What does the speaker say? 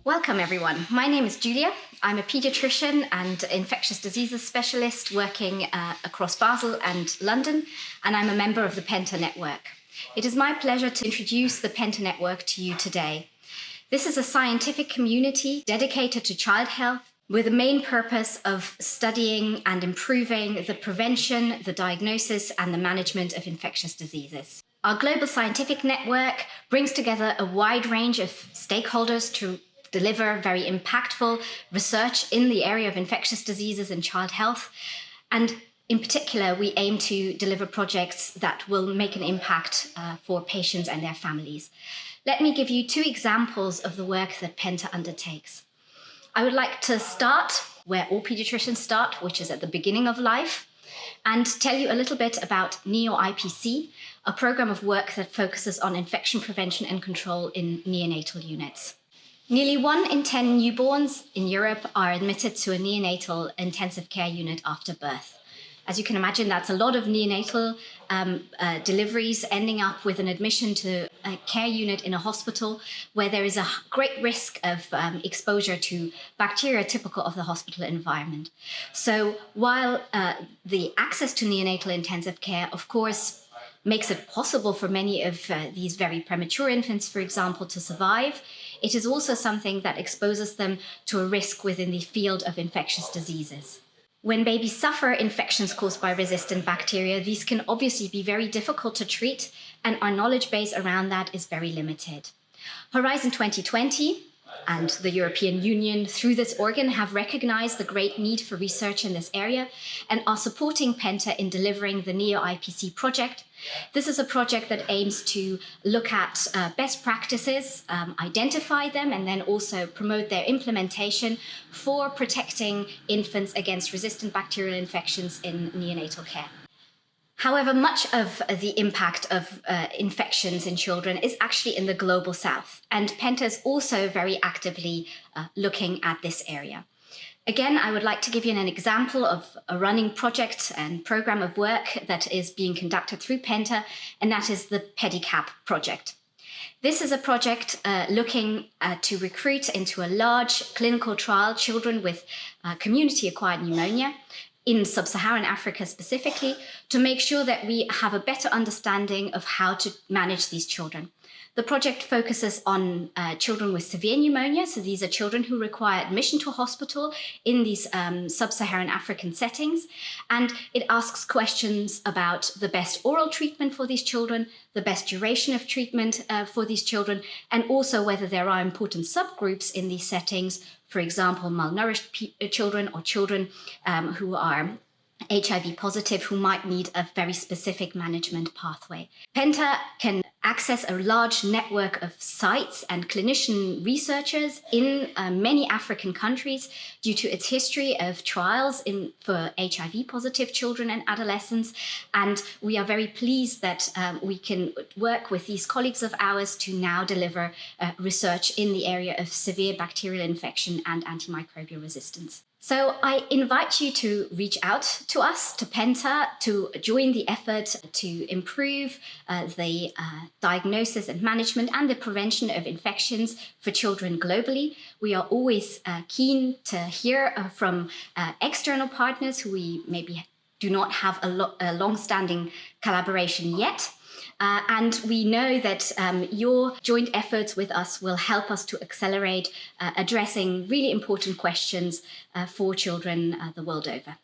Welcome everyone. My name is Julia. I'm a paediatrician and infectious diseases specialist working across Basel and London, and I'm a member of the PENTA network. It is my pleasure to introduce the PENTA network to you today. This is a scientific community dedicated to child health with the main purpose of studying and improving the prevention, the diagnosis, and the management of infectious diseases. Our global scientific network brings together a wide range of stakeholders to deliver very impactful research in the area of infectious diseases and child health. And in particular, we aim to deliver projects that will make an impact for patients and their families. Let me give you two examples of the work that PENTA undertakes. I would like to start where all pediatricians start, which is at the beginning of life, and tell you a little bit about NEO-IPC, a program of work that focuses on infection prevention and control in neonatal units. Nearly 1 in 10 newborns in Europe are admitted to a neonatal intensive care unit after birth. As you can imagine, that's a lot of neonatal deliveries ending up with an admission to a care unit in a hospital where there is a great risk of exposure to bacteria typical of the hospital environment. So while the access to neonatal intensive care, of course, makes it possible for many of these very premature infants, for example, to survive, it is also something that exposes them to a risk within the field of infectious diseases. When babies suffer infections caused by resistant bacteria, these can obviously be very difficult to treat, and our knowledge base around that is very limited. Horizon 2020 and the European Union, through this organ, have recognized the great need for research in this area and are supporting PENTA in delivering the NEO-IPC project. This is a project that aims to look at best practices, identify them, and then also promote their implementation for protecting infants against resistant bacterial infections in neonatal care. However, much of the impact of infections in children is actually in the global south, and PENTA is also very actively looking at this area. Again, I would like to give you an example of a running project and program of work that is being conducted through PENTA, and that is the Paediatric project. This is a project looking to recruit into a large clinical trial children with community-acquired pneumonia in sub-Saharan Africa specifically, to make sure that we have a better understanding of how to manage these children. The project focuses on children with severe pneumonia, so these are children who require admission to a hospital in these sub-Saharan African settings, and it asks questions about the best oral treatment for these children, the best duration of treatment for these children, and also whether there are important subgroups in these settings, for example, malnourished children or children who are HIV positive who might need a very specific management pathway. PENTA can access a large network of sites and clinician researchers in many African countries due to its history of trials for HIV positive children and adolescents. And we are very pleased that we can work with these colleagues of ours to now deliver research in the area of severe bacterial infection and antimicrobial resistance. So I invite you to reach out to us, to PENTA, to join the effort to improve the diagnosis and management and the prevention of infections for children globally. We are always keen to hear from external partners who we maybe do not have a long-standing collaboration yet. And we know that your joint efforts with us will help us to accelerate addressing really important questions for children the world over.